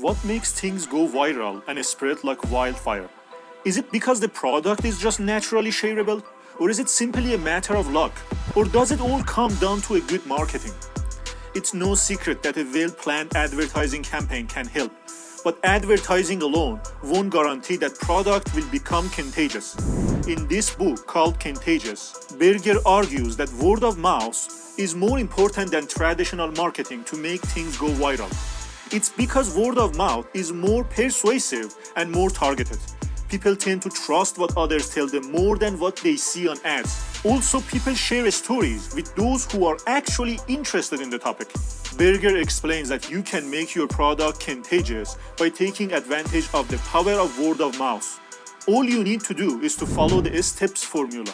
What makes things go viral and spread like wildfire? Is it because the product is just naturally shareable? Or is it simply a matter of luck? Or does it all come down to a good marketing? It's no secret that a well-planned advertising campaign can help, but advertising alone won't guarantee that product will become contagious. In this book called Contagious, Berger argues that word of mouth is more important than traditional marketing to make things go viral. It's because word of mouth is more persuasive and more targeted. People tend to trust what others tell them more than what they see on ads. Also, people share stories with those who are actually interested in the topic. Berger explains that you can make your product contagious by taking advantage of the power of word of mouth. All you need to do is to follow the STEPS formula.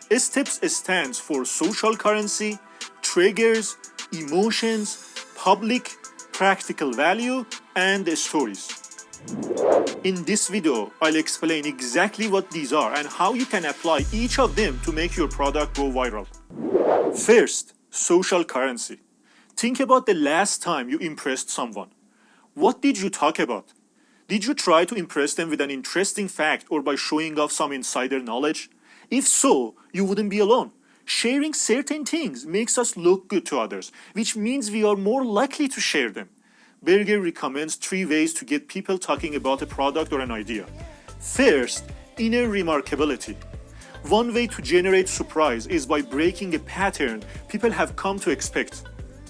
STEPS stands for social currency, triggers, emotions, public, practical value, and stories. In this video, I'll explain exactly what these are and how you can apply each of them to make your product go viral. First, social currency. Think about the last time you impressed someone. What did you talk about? Did you try to impress them with an interesting fact or by showing off some insider knowledge? If so, you wouldn't be alone. Sharing certain things makes us look good to others, which means we are more likely to share them. Berger recommends 3 ways to get people talking about a product or an idea. First, inner remarkability. One way to generate surprise is by breaking a pattern people have come to expect.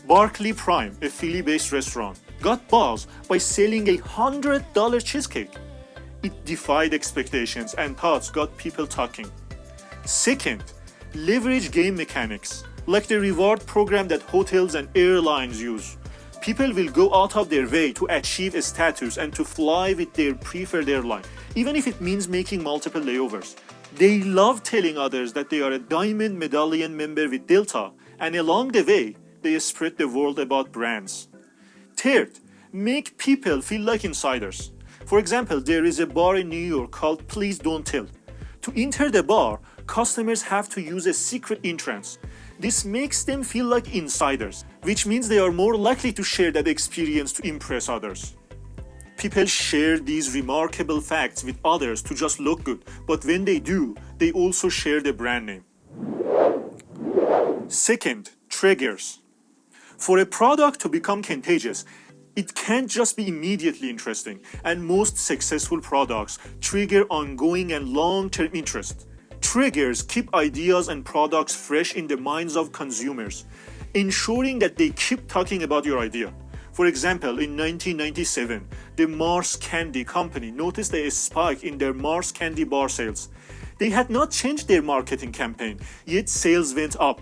Barclay Prime, a Philly-based restaurant, got buzz by selling a $100 cheesecake. It defied expectations and thoughts got people talking. Second, leverage game mechanics, like the reward program that hotels and airlines use. People will go out of their way to achieve a status and to fly with their preferred airline, even if it means making multiple layovers. They love telling others that they are a Diamond Medallion member with Delta, and along the way, they spread the word about brands. Third, make people feel like insiders. For example, there is a bar in New York called Please Don't Tell. To enter the bar, customers have to use a secret entrance. This makes them feel like insiders, which means they are more likely to share that experience to impress others. People share these remarkable facts with others to just look good, but when they do, they also share the brand name. Second, triggers. For a product to become contagious, it can't just be immediately interesting, and most successful products trigger ongoing and long-term interest. Triggers keep ideas and products fresh in the minds of consumers, ensuring that they keep talking about your idea. For example, in 1997, the Mars Candy Company noticed a spike in their Mars Candy bar sales. They had not changed their marketing campaign, yet sales went up.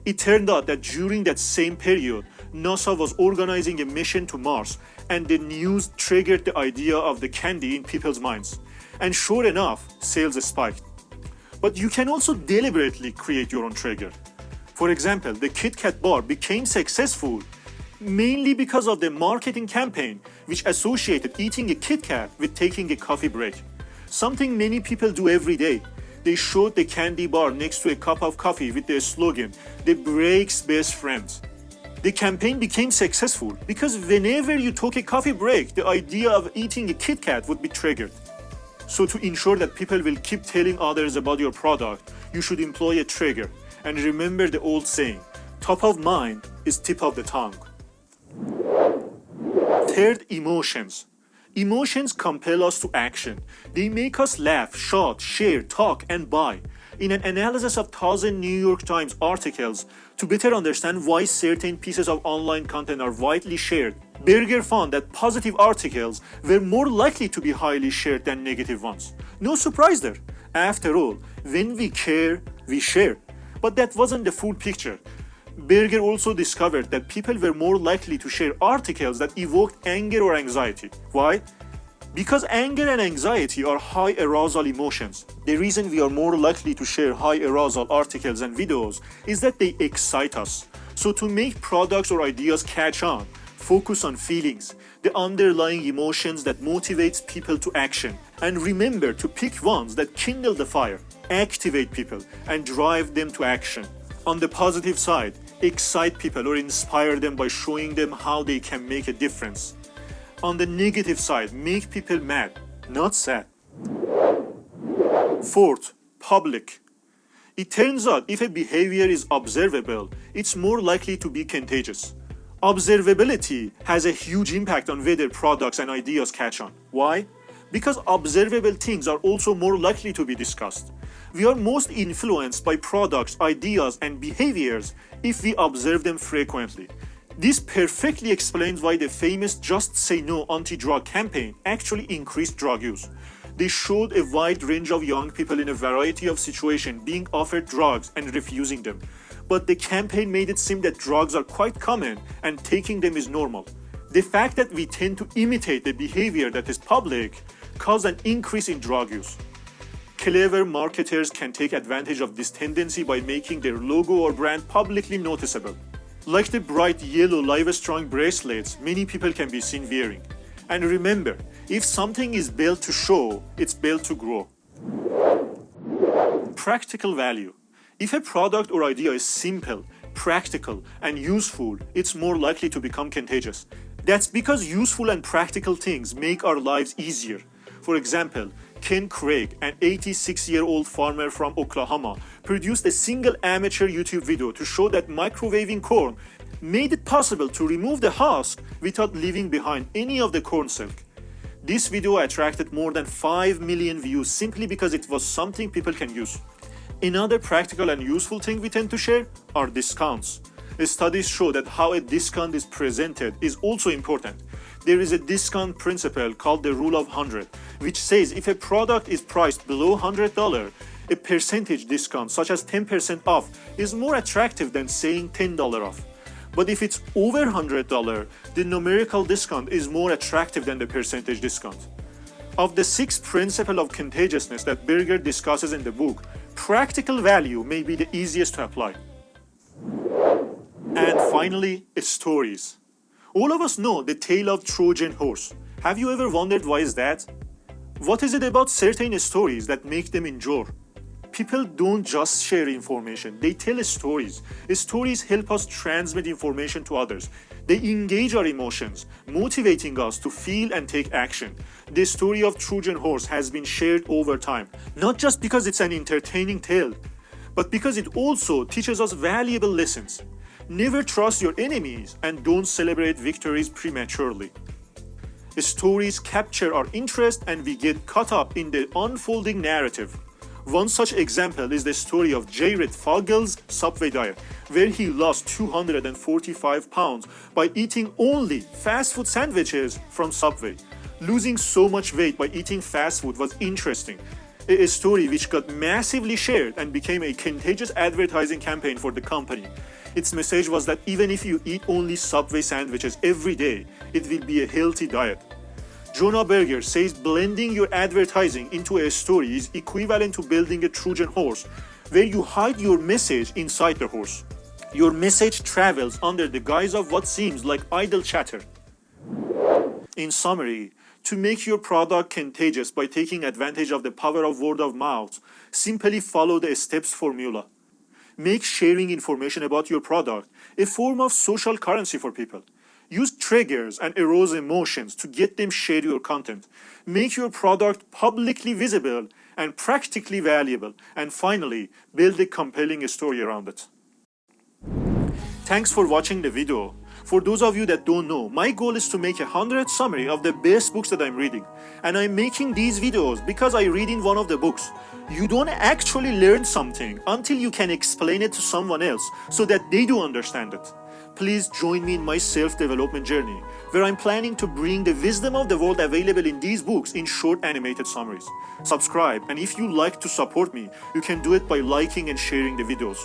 It turned out that during that same period, NASA was organizing a mission to Mars, and the news triggered the idea of the candy in people's minds. And sure enough, sales spiked. But you can also deliberately create your own trigger. For example, the Kit Kat bar became successful mainly because of the marketing campaign, which associated eating a Kit Kat with taking a coffee break. Something many people do every day. They showed the candy bar next to a cup of coffee with the slogan, "The break's best friend." The campaign became successful because whenever you took a coffee break, the idea of eating a Kit Kat would be triggered. So to ensure that people will keep telling others about your product, you should employ a trigger. And remember the old saying, top of mind is tip of the tongue. Third, emotions. Emotions compel us to action. They make us laugh, shout, share, talk, and buy. In an analysis of 1,000 New York Times articles to better understand why certain pieces of online content are widely shared, Berger found that positive articles were more likely to be highly shared than negative ones. No surprise there. After all, when we care, we share. But that wasn't the full picture. Berger also discovered that people were more likely to share articles that evoked anger or anxiety. Why? Because anger and anxiety are high arousal emotions. The reason we are more likely to share high arousal articles and videos is that they excite us. So to make products or ideas catch on, focus on feelings, the underlying emotions that motivates people to action. And remember to pick ones that kindle the fire, activate people, and drive them to action. On the positive side, excite people or inspire them by showing them how they can make a difference. on the negative side, make people mad, not sad. Fourth, public. It turns out if a behavior is observable, it's more likely to be contagious. Observability has a huge impact on whether products and ideas catch on. Why? Because observable things are also more likely to be discussed. We are most influenced by products, ideas, and behaviors if we observe them frequently. This perfectly explains why the famous Just Say No anti-drug campaign actually increased drug use. They showed a wide range of young people in a variety of situations being offered drugs and refusing them. But the campaign made it seem that drugs are quite common and taking them is normal. The fact that we tend to imitate the behavior that is public caused an increase in drug use. Clever marketers can take advantage of this tendency by making their logo or brand publicly noticeable. Like the bright yellow Livestrong bracelets many people can be seen wearing. And remember, if something is built to show, it's built to grow. Practical value. If a product or idea is simple, practical, and useful, it's more likely to become contagious. That's because useful and practical things make our lives easier. For example, Ken Craig, an 86-year-old farmer from Oklahoma, produced a single amateur YouTube video to show that microwaving corn made it possible to remove the husk without leaving behind any of the corn silk. This video attracted more than 5 million views simply because it was something people can use. Another practical and useful thing we tend to share are discounts. Studies show that how a discount is presented is also important. There is a discount principle called the Rule of 100, which says if a product is priced below $100, a percentage discount such as 10% off is more attractive than saying $10 off. But if it's over $100, the numerical discount is more attractive than the percentage discount. Of the 6 principles of contagiousness that Berger discusses in the book, practical value may be the easiest to apply. And finally, stories. All of us know the tale of Trojan horse. Have you ever wondered why is that? What is it about certain stories that make them endure? People don't just share information, they tell stories. Stories help us transmit information to others. They engage our emotions, motivating us to feel and take action. The story of Trojan horse has been shared over time, not just because it's an entertaining tale, but because it also teaches us valuable lessons. Never trust your enemies and don't celebrate victories prematurely. Stories capture our interest and we get caught up in the unfolding narrative. One such example is the story of Jared Fogel's Subway diet, where he lost 245 pounds by eating only fast food sandwiches from Subway. Losing so much weight by eating fast food was interesting, a story which got massively shared and became a contagious advertising campaign for the company. Its message was that even if you eat only Subway sandwiches every day, it will be a healthy diet. Jonah Berger says blending your advertising into a story is equivalent to building a Trojan horse, where you hide your message inside the horse. Your message travels under the guise of what seems like idle chatter. In summary, to make your product contagious by taking advantage of the power of word of mouth, simply follow the steps formula. Make sharing information about your product a form of social currency for people. Use triggers and arouse emotions to get them share your content. Make your product publicly visible and practically valuable. And finally, build a compelling story around it. Thanks for watching the video. For those of you that don't know, my goal is to make 100 summary of the best books that I'm reading. And I'm making these videos because I read in one of the books. You don't actually learn something until you can explain it to someone else so that they do understand it. Please join me in my self-development journey, where I'm planning to bring the wisdom of the world available in these books in short animated summaries. Subscribe, and if you like to support me, you can do it by liking and sharing the videos.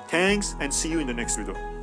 Thanks, and see you in the next video.